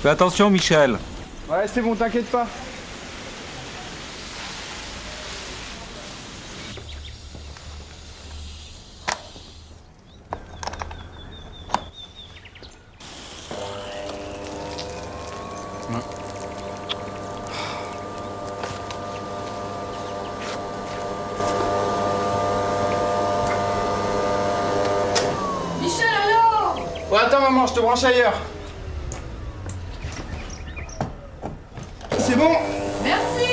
Fais attention, Michel. Ouais, c'est bon, t'inquiète pas. Michel, alors? Ouais, attends maman, je te branche ailleurs. C'est bon? Merci.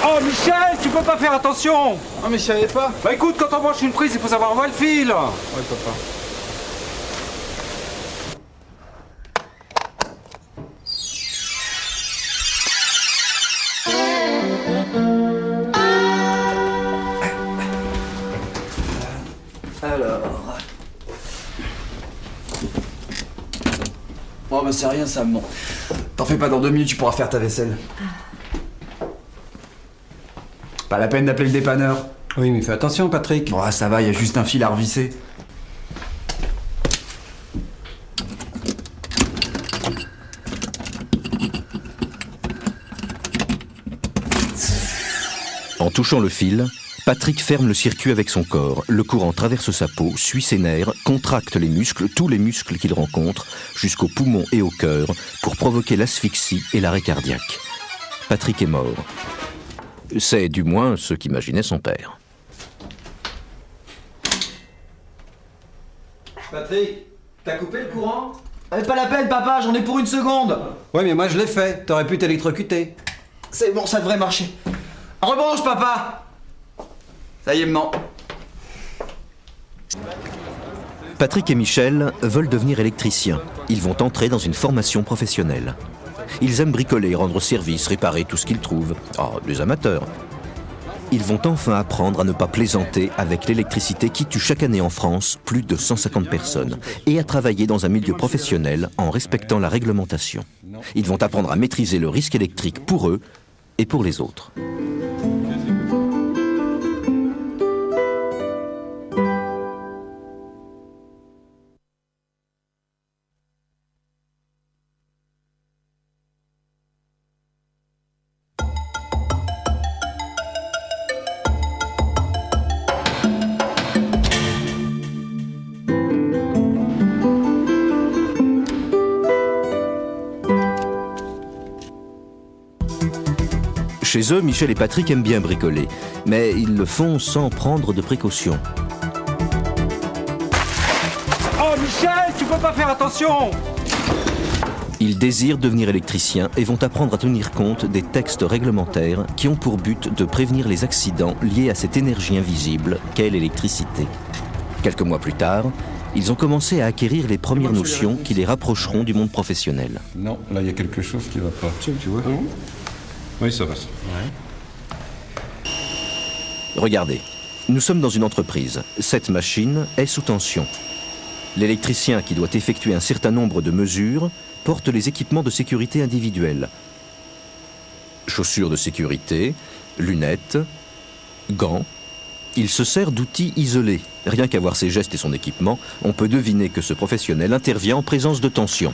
Oh, Michel, tu peux pas faire attention. Ah mais je savais pas. Bah écoute, quand on branche une prise, il faut savoir où va le fil. Ouais papa. Alors... Oh bah c'est rien ça, bon. T'en fais pas, dans 2 minutes tu pourras faire ta vaisselle. Pas la peine d'appeler le dépanneur. Oui, mais fais attention, Patrick. Oh ça va, y a juste un fil à revisser. En touchant le fil, Patrick ferme le circuit avec son corps. Le courant traverse sa peau, suit ses nerfs, contracte les muscles, tous les muscles qu'il rencontre, jusqu'aux poumons et au cœur, pour provoquer l'asphyxie et l'arrêt cardiaque. Patrick est mort. C'est du moins ce qu'imaginait son père. Patrick, t'as coupé le courant? Pas la peine papa, j'en ai pour 1 seconde. Ouais, mais moi je l'ai fait. T'aurais pu t'électrocuter. C'est bon, ça devrait marcher. Rebranche papa. Ça y est, maman. Patrick et Michel veulent devenir électriciens. Ils vont entrer dans une formation professionnelle. Ils aiment bricoler, rendre service, réparer tout ce qu'ils trouvent. Oh, des amateurs. Ils vont enfin apprendre à ne pas plaisanter avec l'électricité qui tue chaque année en France plus de 150 personnes et à travailler dans un milieu professionnel en respectant la réglementation. Ils vont apprendre à maîtriser le risque électrique pour eux et pour les autres. Chez eux, Michel et Patrick aiment bien bricoler, mais ils le font sans prendre de précautions. Oh, Michel, tu peux pas faire attention. Ils désirent devenir électriciens et vont apprendre à tenir compte des textes réglementaires qui ont pour but de prévenir les accidents liés à cette énergie invisible qu'est l'électricité. Quelques mois plus tard, ils ont commencé à acquérir les premières notions qui les rapprocheront du monde professionnel. Non, là il y a quelque chose qui va pas. Tu vois? Oui, ça va. Ouais. Regardez, nous sommes dans une entreprise. Cette machine est sous tension. L'électricien qui doit effectuer un certain nombre de mesures porte les équipements de sécurité individuels. Chaussures de sécurité, lunettes, gants. Il se sert d'outils isolés. Rien qu'à voir ses gestes et son équipement, on peut deviner que ce professionnel intervient en présence de tension.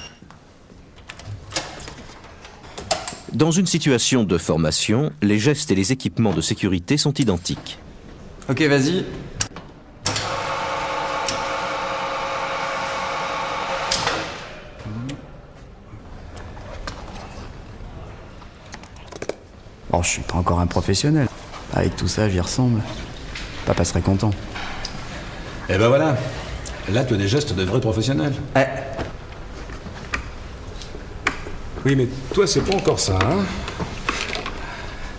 Dans une situation de formation, les gestes et les équipements de sécurité sont identiques. Ok, vas-y. Bon, je suis pas encore un professionnel. Avec tout ça, j'y ressemble. Papa serait content. Et ben voilà. Là, tu as des gestes de vrais professionnels. Eh. Oui, mais toi, c'est pas encore ça, hein?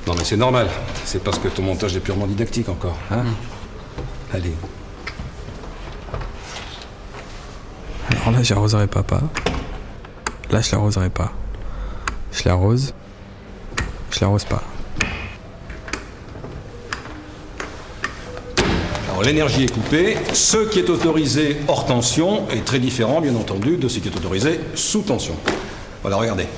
Non, mais c'est normal. C'est parce que ton montage est purement didactique encore, hein? Allez. Alors là, j'arroserai papa. Là, je l'arroserai pas. Je l'arrose. Je l'arrose pas. Alors, l'énergie est coupée. Ce qui est autorisé hors tension est très différent, bien entendu, de ce qui est autorisé sous tension. Voilà, regardez.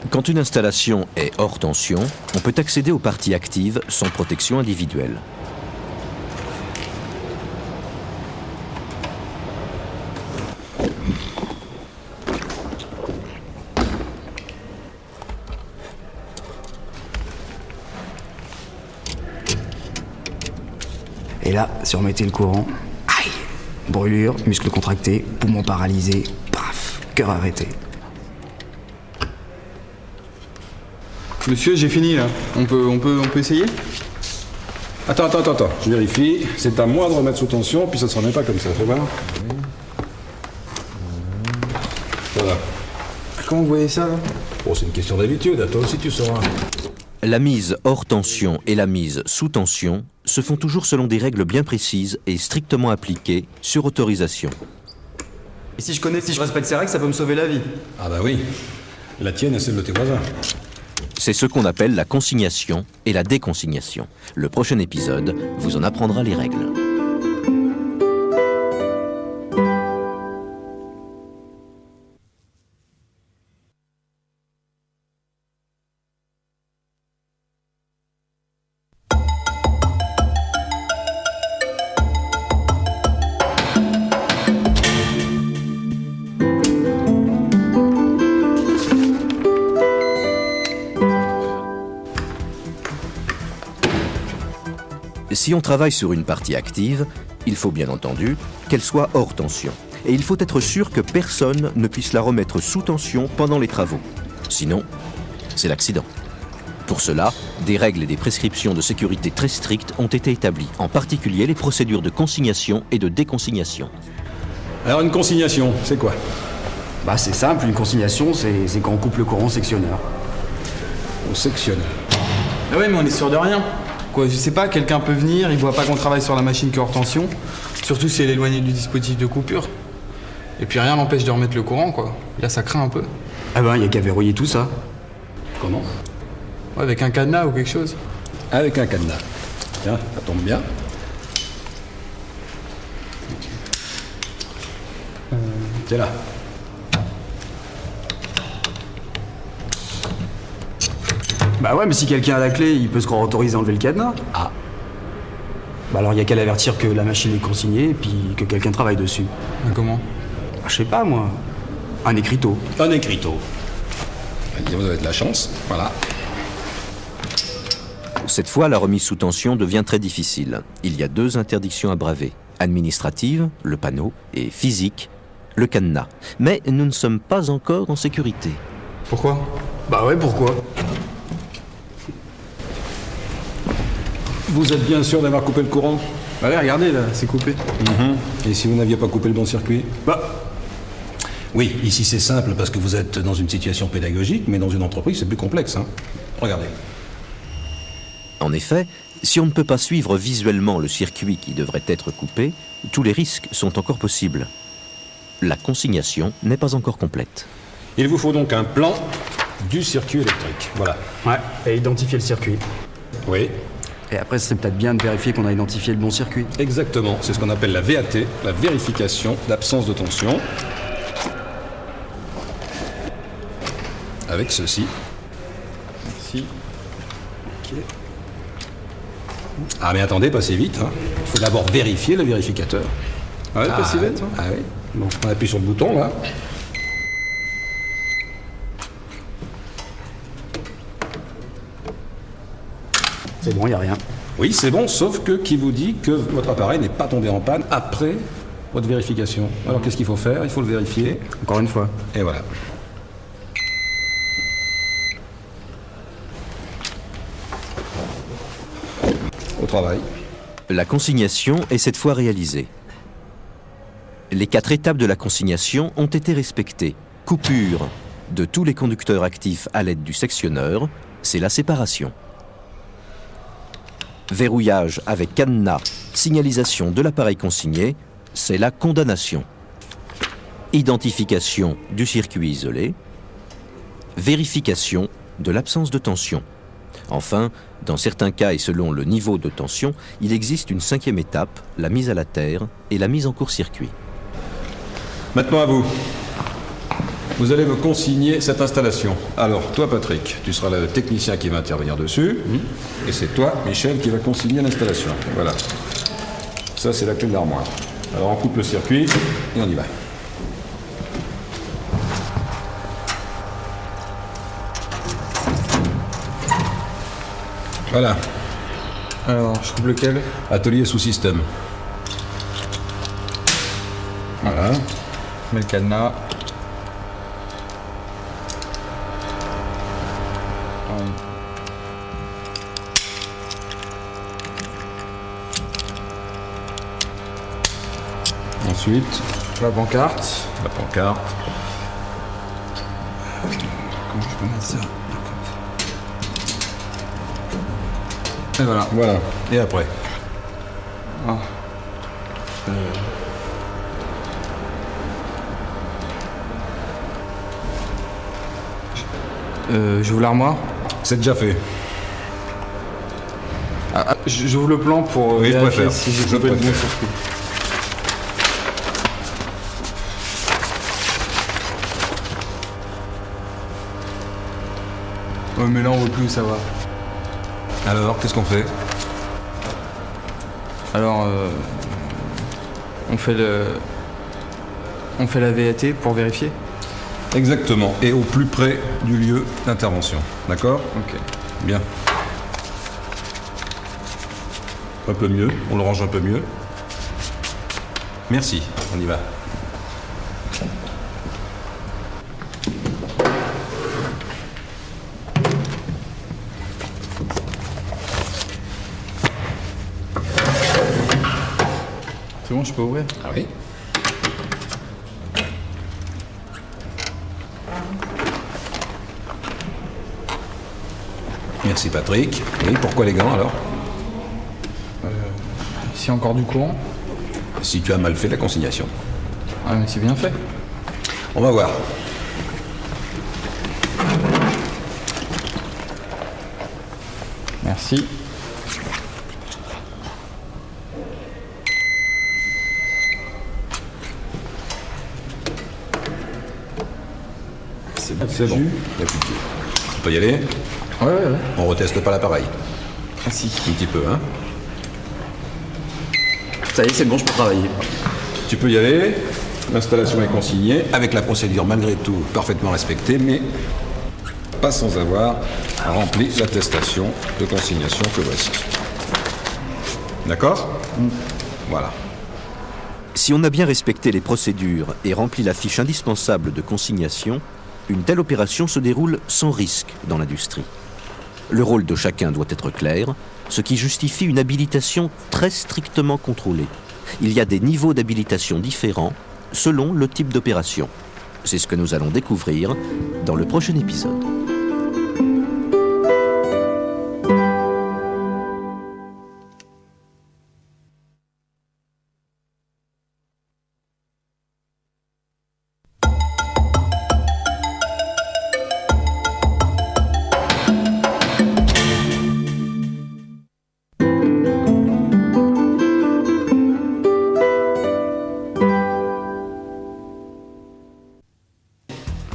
Quand une installation est hors tension, on peut accéder aux parties actives sans protection individuelle. là, si on remettait le courant, aïe, brûlure, muscles contractés, poumons paralysés, paf, cœur arrêté. Monsieur, j'ai fini là. On peut essayer? Attends, je vérifie. C'est à moi de remettre sous tension, puis ça se remet pas comme ça, fais voir. Voilà. Comment vous voyez ça là? Bon, c'est une question d'habitude, à toi aussi tu sauras. La mise hors tension et la mise sous tension se font toujours selon des règles bien précises et strictement appliquées sur autorisation. Et si je respecte ces règles, ça peut me sauver la vie. Ah bah oui. La tienne et celle de tes voisins. C'est ce qu'on appelle la consignation et la déconsignation. Le prochain épisode vous en apprendra les règles. Si on travaille sur une partie active, il faut bien entendu qu'elle soit hors tension. Et il faut être sûr que personne ne puisse la remettre sous tension pendant les travaux. Sinon, c'est l'accident. Pour cela, des règles et des prescriptions de sécurité très strictes ont été établies, en particulier les procédures de consignation et de déconsignation. Alors une consignation, c'est quoi? Bah c'est simple, une consignation, c'est quand on coupe le courant au sectionneur. Au sectionneur. Ah ouais, mais on est sûr de rien. Quoi, je sais pas, quelqu'un peut venir, il voit pas qu'on travaille sur la machine que hors tension, surtout si elle est éloignée du dispositif de coupure. Et puis rien n'empêche de remettre le courant, quoi. Là, ça craint un peu. Ah ben, y a qu'à verrouiller tout ça. Comment? Ouais, avec un cadenas ou quelque chose. Avec un cadenas. Tiens, ça tombe bien. C'est là. Bah ouais, mais si quelqu'un a la clé, il peut se croire autorisé à enlever le cadenas. Ah. Bah alors y a qu'à l'avertir que la machine est consignée et puis que quelqu'un travaille dessus. Mais comment? Bah, je sais pas moi. Un écriteau. Un écriteau. Vous avez de la chance, voilà. Cette fois, la remise sous tension devient très difficile. Il y a 2 interdictions à braver. Administrative, le panneau, et physique, le cadenas. Mais nous ne sommes pas encore en sécurité. Pourquoi? Bah ouais, pourquoi? Vous êtes bien sûr d'avoir coupé le courant? Bah ouais, regardez là, c'est coupé. Et si vous n'aviez pas coupé le bon circuit? Bah, Oui, ici c'est simple parce que vous êtes dans une situation pédagogique, mais dans une entreprise c'est plus complexe. Hein. Regardez. En effet, si on ne peut pas suivre visuellement le circuit qui devrait être coupé, tous les risques sont encore possibles. La consignation n'est pas encore complète. Il vous faut donc un plan du circuit électrique. Voilà. ouais, et identifier le circuit. Oui, Et après, ce serait peut-être bien de vérifier qu'on a identifié le bon circuit. exactement. C'est ce qu'on appelle la VAT, la vérification d'absence de tension. Avec ceci. Si. Ok. Ah mais attendez, passez vite. Hein. Il faut d'abord vérifier le vérificateur. Ah ouais, pas si bête, hein. Ah oui. Bon, on appuie sur le bouton là. C'est bon, y a rien. Oui, c'est bon, sauf que qui vous dit que votre appareil n'est pas tombé en panne après votre vérification. Alors qu'est-ce qu'il faut faire? Il faut le vérifier. Encore une fois. Et voilà. Au travail. La consignation est cette fois réalisée. Les 4 étapes de la consignation ont été respectées. Coupure de tous les conducteurs actifs à l'aide du sectionneur, c'est la séparation. Verrouillage avec cadenas, signalisation de l'appareil consigné, c'est la condamnation. Identification du circuit isolé. Vérification de l'absence de tension. Enfin, dans certains cas et selon le niveau de tension, il existe une 5e étape, la mise à la terre et la mise en court-circuit. Maintenant à vous. Vous allez me consigner cette installation. Alors, toi Patrick, tu seras le technicien qui va intervenir dessus. Et c'est toi, Michel, qui va consigner l'installation. Voilà. Ça, c'est la clé de l'armoire. Alors, on coupe le circuit et on y va. Voilà. Alors, je coupe lequel? Atelier sous système. Voilà. Je mets le cadenas. Ensuite, La pancarte. la pancarte. Comment je peux mettre ça? Et voilà. Voilà. Et après? Ah. J'ouvre l'armoire. C'est déjà fait. J'ouvre le plan pour Oui, je vérifier préfère. si j'ai Je coupé le bon préfère. circuit. Ouais, mais là on voit plus où ça va. Alors, qu'est-ce qu'on fait? Alors, on fait la VAT pour vérifier. Exactement. Et au plus près du lieu d'intervention. D'accord? Ok. Bien. Un peu mieux. On le range un peu mieux. Merci. On y va. C'est bon, je peux ouvrir? Ah oui. Merci Patrick. Oui, pourquoi les gants alors? S'il y a encore du courant? Si tu as mal fait la consignation. Ah, mais c'est bien fait. On va voir. Merci. C'est bon. Il y a plus de jus. On peut y aller? Ouais. On reteste pas l'appareil. Ah si. Un petit peu, hein? Ça y est, c'est bon, je peux travailler. Tu peux y aller. L'installation est consignée, avec la procédure malgré tout parfaitement respectée, mais pas sans avoir rempli l'attestation de consignation que voici. D'accord? Voilà. Si on a bien respecté les procédures et rempli la fiche indispensable de consignation, une telle opération se déroule sans risque dans l'industrie. Le rôle de chacun doit être clair, ce qui justifie une habilitation très strictement contrôlée. Il y a des niveaux d'habilitation différents selon le type d'opération. C'est ce que nous allons découvrir dans le prochain épisode.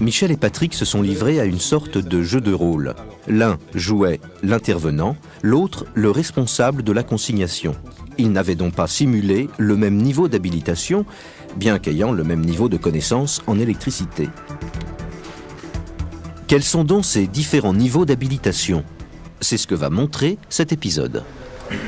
Michel et Patrick se sont livrés à une sorte de jeu de rôle. L'un jouait l'intervenant, l'autre le responsable de la consignation. Ils n'avaient donc pas simulé le même niveau d'habilitation, bien qu'ayant le même niveau de connaissance en électricité. Quels sont donc ces différents niveaux d'habilitation? C'est ce que va montrer cet épisode.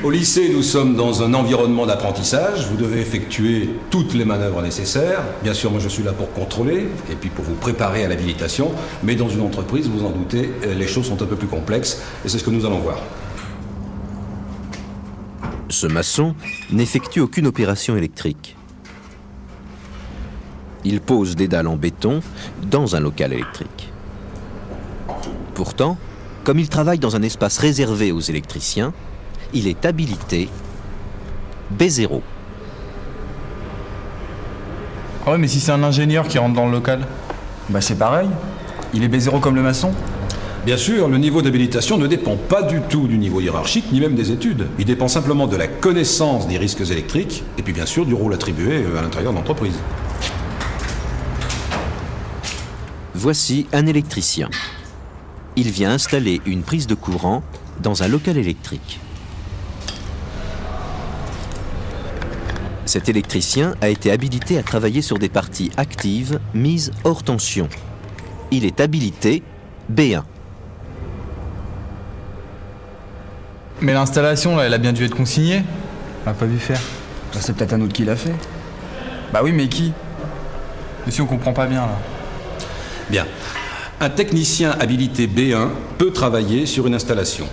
Au lycée, nous sommes dans un environnement d'apprentissage. Vous devez effectuer toutes les manœuvres nécessaires. Bien sûr, moi je suis là pour contrôler et puis pour vous préparer à l'habilitation. Mais dans une entreprise, vous en doutez, les choses sont un peu plus complexes et c'est ce que nous allons voir. Ce maçon n'effectue aucune opération électrique. Il pose des dalles en béton dans un local électrique. Pourtant, comme il travaille dans un espace réservé aux électriciens, il est habilité B0. Ah ouais, mais si c'est un ingénieur qui rentre dans le local? Bah c'est pareil. Il est B0 comme le maçon. Bien sûr, le niveau d'habilitation ne dépend pas du tout du niveau hiérarchique, ni même des études. Il dépend simplement de la connaissance des risques électriques, et puis bien sûr du rôle attribué à l'intérieur de l'entreprise. Voici un électricien. Il vient installer une prise de courant dans un local électrique. Cet électricien a été habilité à travailler sur des parties actives mises hors tension. Il est habilité B1. Mais l'installation, là, elle a bien dû être consignée. On l'a pas vu faire. Bah, c'est peut-être un autre qui l'a fait. Bah oui, mais qui? Monsieur, on comprend pas bien, là. Bien. Un technicien habilité B1 peut travailler sur une installation.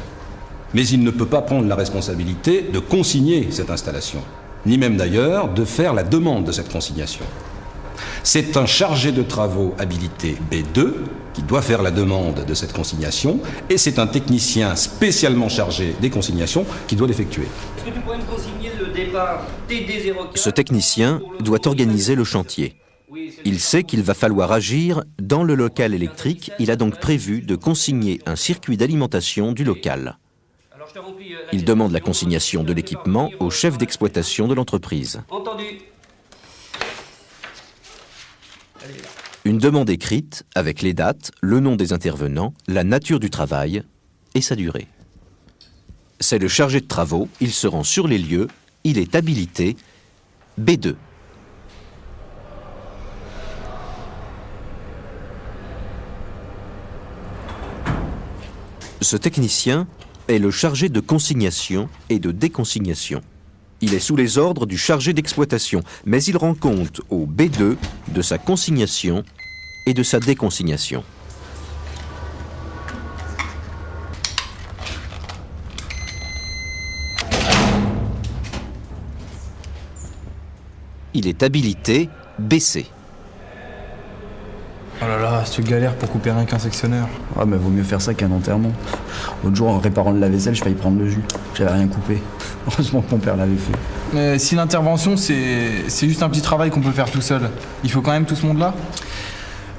Mais il ne peut pas prendre la responsabilité de consigner cette installation, ni même d'ailleurs de faire la demande de cette consignation. C'est un chargé de travaux habilité B2 qui doit faire la demande de cette consignation, et c'est un technicien spécialement chargé des consignations qui doit l'effectuer. Est-ce que tu pourrais me consigner le départ TD04 ? Ce technicien doit organiser le chantier. Il sait qu'il va falloir agir dans le local électrique. Il a donc prévu de consigner un circuit d'alimentation du local. Il demande la consignation de l'équipement au chef d'exploitation de l'entreprise. Entendu. Une demande écrite avec les dates, le nom des intervenants, la nature du travail et sa durée. C'est le chargé de travaux, il se rend sur les lieux, il est habilité B2. Ce technicien est le chargé de consignation et de déconsignation. Il est sous les ordres du chargé d'exploitation, mais il rend compte au B2 de sa consignation et de sa déconsignation. Il est habilité BC. Oh là là, cette galère pour couper rien qu'un sectionneur. Ah, mais vaut mieux faire ça qu'un enterrement. L'autre jour, en réparant le lave-vaisselle, je failli prendre le jus. J'avais rien coupé. Heureusement que mon père l'avait fait. Mais si l'intervention, c'est juste un petit travail qu'on peut faire tout seul, il faut quand même tout ce monde-là?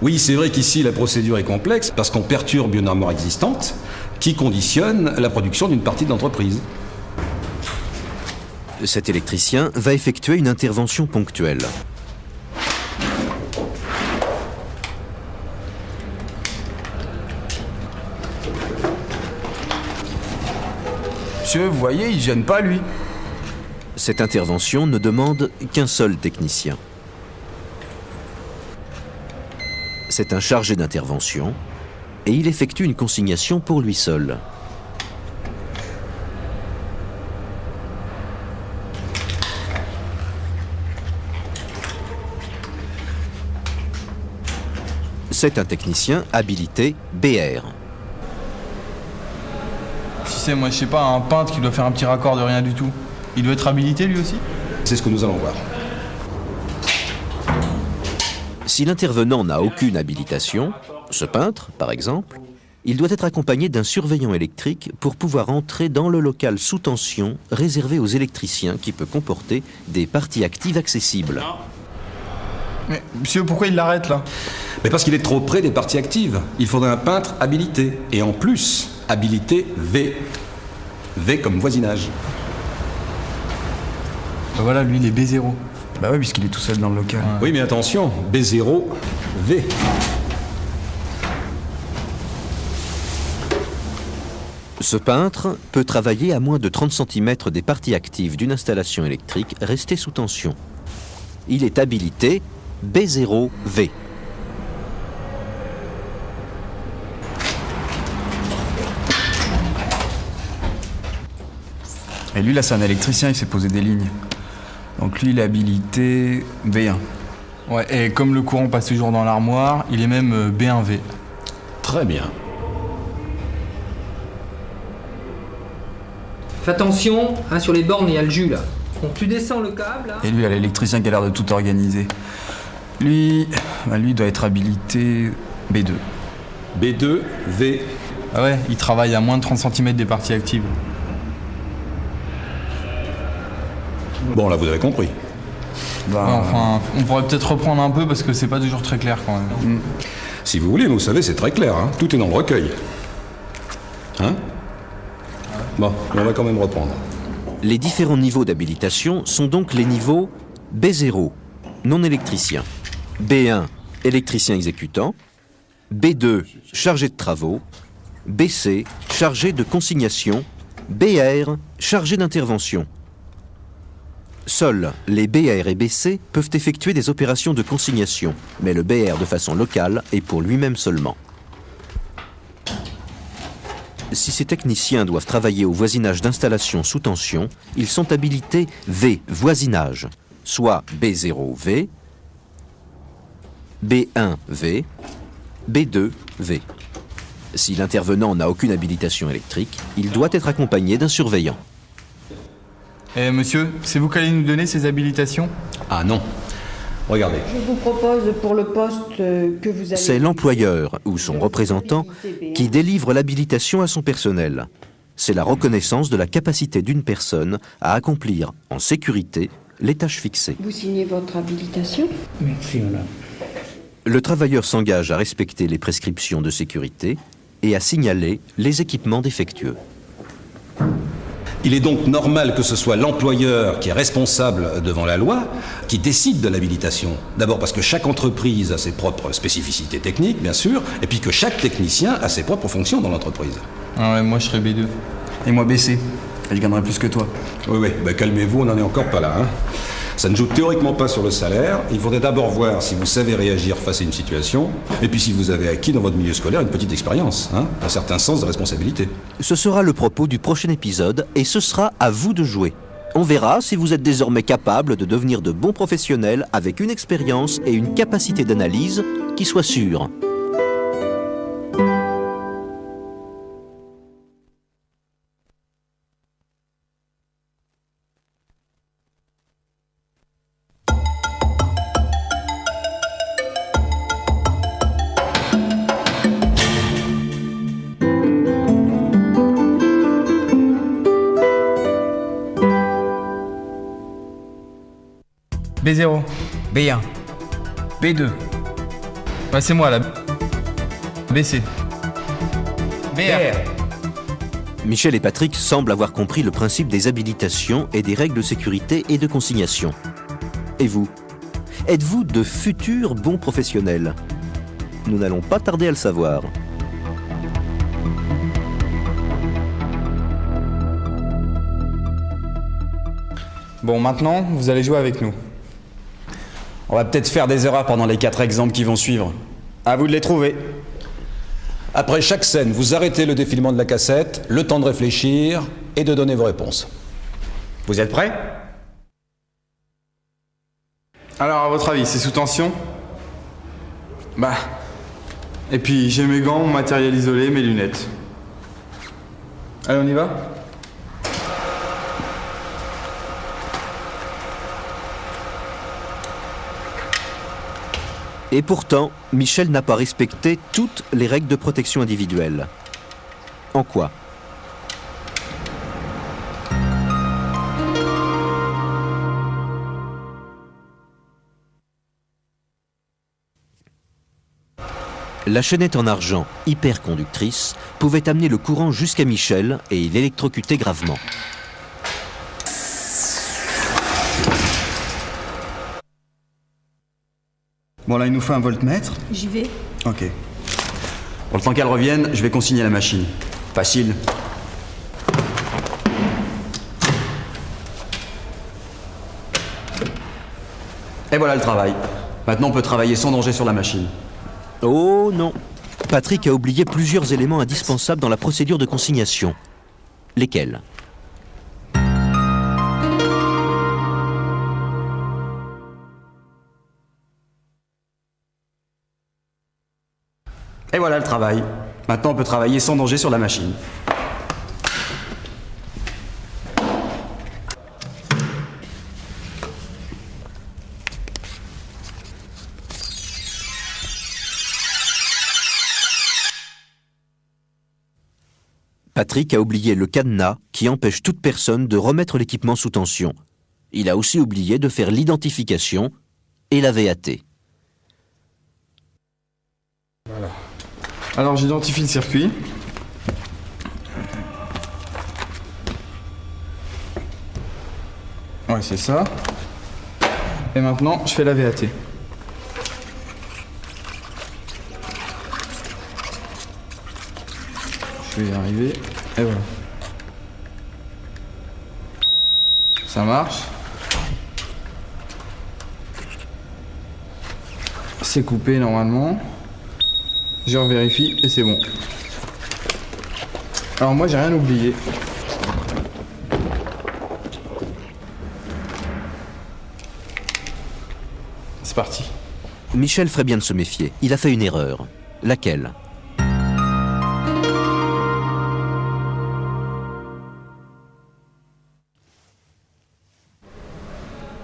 Oui, c'est vrai qu'ici la procédure est complexe parce qu'on perturbe une armoire existante qui conditionne la production d'une partie de l'entreprise. Cet électricien va effectuer une intervention ponctuelle. Monsieur, vous voyez, il gêne pas, lui. Cette intervention ne demande qu'un seul technicien. C'est un chargé d'intervention et il effectue une consignation pour lui seul. C'est un technicien habilité BR. Si c'est, moi je sais pas, un peintre qui doit faire un petit raccord de rien du tout, il doit être habilité lui aussi? C'est ce que nous allons voir. Si l'intervenant n'a aucune habilitation, ce peintre par exemple, il doit être accompagné d'un surveillant électrique pour pouvoir entrer dans le local sous tension réservé aux électriciens qui peut comporter des parties actives accessibles. Mais monsieur, pourquoi il l'arrête là? Mais parce qu'il est trop près des parties actives. Il faudrait un peintre habilité. Et en plus, habilité V. V comme voisinage. Bah voilà, lui il est B0. Bah oui, puisqu'il est tout seul dans le local. Ouais. Oui, mais attention, B0, V. Ce peintre peut travailler à moins de 30 cm des parties actives d'une installation électrique restée sous tension. Il est habilité B0V. Et lui, là, c'est un électricien, il s'est posé des lignes. Donc lui, il est habilité B1. Ouais, et comme le courant passe toujours dans l'armoire, il est même B1V. Très bien. Fais attention, hein, sur les bornes, il y a le jus là. Donc tu descends le câble là. Et lui, il a l'électricien qui a l'air de tout organiser. Lui, lui doit être habilité B2. B2, V. Ah ouais, il travaille à moins de 30 cm des parties actives. Bon, là, vous avez compris. Bah, Ouais, enfin, on pourrait peut-être reprendre un peu parce que c'est pas toujours très clair quand même. Si vous voulez, vous savez, c'est très clair. Hein. Tout est dans le recueil. Hein? Bon, on va quand même reprendre. Les différents niveaux d'habilitation sont donc les niveaux B0, non électricien, B1, électricien exécutant, B2, chargé de travaux, BC, chargé de consignation, BR, chargé d'intervention. Seuls les BR et BC peuvent effectuer des opérations de consignation, mais le BR de façon locale et pour lui-même seulement. Si ces techniciens doivent travailler au voisinage d'installations sous tension, ils sont habilités V, voisinage, soit B0V, B1V, B2V. Si l'intervenant n'a aucune habilitation électrique, il doit être accompagné d'un surveillant. Eh monsieur, c'est vous qui allez nous donner ces habilitations? Ah non. Regardez. Je vous propose pour le poste que vous allez... C'est l'employeur ou son représentant qui délivre l'habilitation à son personnel. C'est la reconnaissance de la capacité d'une personne à accomplir en sécurité les tâches fixées. Vous signez votre habilitation? Merci, madame. Le travailleur s'engage à respecter les prescriptions de sécurité et à signaler les équipements défectueux. Il est donc normal que ce soit l'employeur qui est responsable devant la loi qui décide de l'habilitation. D'abord parce que chaque entreprise a ses propres spécificités techniques, bien sûr, et puis que chaque technicien a ses propres fonctions dans l'entreprise. Ah ouais, moi je serais B2. Et moi BC. Et je gagnerai plus que toi. Oui, bah calmez-vous, on n'en est encore pas là. Hein. Ça ne joue théoriquement pas sur le salaire. Il faudrait d'abord voir si vous savez réagir face à une situation, et puis si vous avez acquis dans votre milieu scolaire une petite expérience, hein, un certain sens de responsabilité. Ce sera le propos du prochain épisode et ce sera à vous de jouer. On verra si vous êtes désormais capable de devenir de bons professionnels avec une expérience et une capacité d'analyse qui soit sûre. B0, B1. B2. Ouais, c'est moi là. BC. BR. Michel et Patrick semblent avoir compris le principe des habilitations et des règles de sécurité et de consignation. Et vous? Êtes-vous de futurs bons professionnels? Nous n'allons pas tarder à le savoir. Bon, maintenant, vous allez jouer avec nous. On va peut-être faire des erreurs pendant les 4 exemples qui vont suivre. À vous de les trouver. Après chaque scène, vous arrêtez le défilement de la cassette, le temps de réfléchir et de donner vos réponses. Vous êtes prêts? Alors, à votre avis, c'est sous tension? Bah. Et puis, j'ai mes gants, mon matériel isolé, mes lunettes. Allez, on y va? Et pourtant, Michel n'a pas respecté toutes les règles de protection individuelle. En quoi? La chaînette en argent, hyperconductrice, pouvait amener le courant jusqu'à Michel et l'électrocuter gravement. Bon, là, il nous faut un voltmètre. J'y vais. Ok. Pour le temps qu'elle revienne, je vais consigner la machine. Facile. Et voilà le travail. Maintenant, on peut travailler sans danger sur la machine. Oh non! Patrick a oublié plusieurs éléments indispensables dans la procédure de consignation. Lesquels? Et voilà le travail. Maintenant, on peut travailler sans danger sur la machine. Patrick a oublié le cadenas qui empêche toute personne de remettre l'équipement sous tension. Il a aussi oublié de faire l'identification et la VAT. Voilà. Alors j'identifie le circuit. Ouais, c'est ça. Et maintenant, je fais la VAT. Je vais y arriver. Et voilà. Ça marche. C'est coupé normalement. Je revérifie et c'est bon. Alors moi, j'ai rien oublié. C'est parti. Michel ferait bien de se méfier. Il a fait une erreur. Laquelle?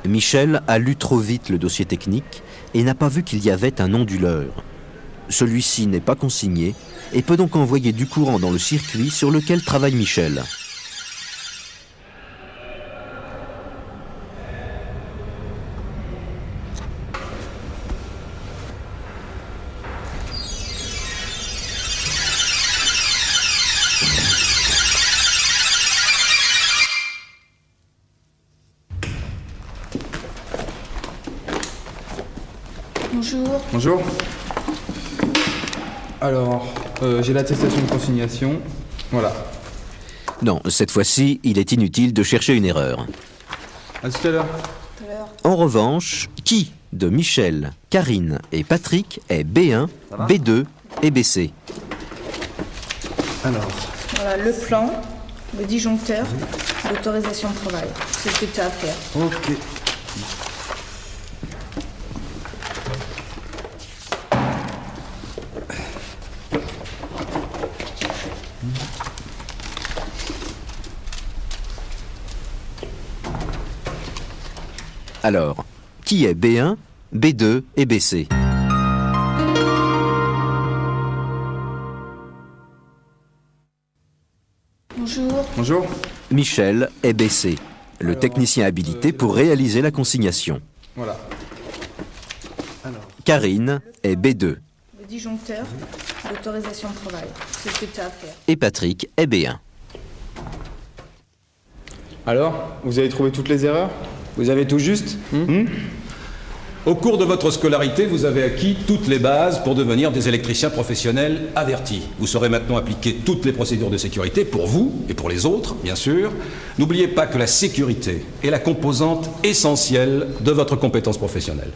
Michel a lu trop vite le dossier technique et n'a pas vu qu'il y avait un onduleur. Celui-ci n'est pas consigné et peut donc envoyer du courant dans le circuit sur lequel travaille Michel. Bonjour. Bonjour. Alors, j'ai l'attestation de consignation. Voilà. Non, cette fois-ci, il est inutile de chercher une erreur. À tout à l'heure. En revanche, qui de Michel, Karine et Patrick est B1, B2 et BC? Alors, Voilà le plan, le disjoncteur, l'autorisation de travail. C'est ce que tu as à faire. ok. Alors, qui est B1, B2 et BC? Bonjour. Bonjour. Michel est BC, le technicien habilité pour réaliser la consignation. Voilà. Karine est B2 Le disjoncteur, l'autorisation de travail. C'est ce que tu as à faire. et Patrick est B1. Alors, vous avez trouvé toutes les erreurs? Vous avez tout juste? Au cours de votre scolarité, vous avez acquis toutes les bases pour devenir des électriciens professionnels avertis. Vous saurez maintenant appliquer toutes les procédures de sécurité pour vous et pour les autres, bien sûr. N'oubliez pas que la sécurité est la composante essentielle de votre compétence professionnelle.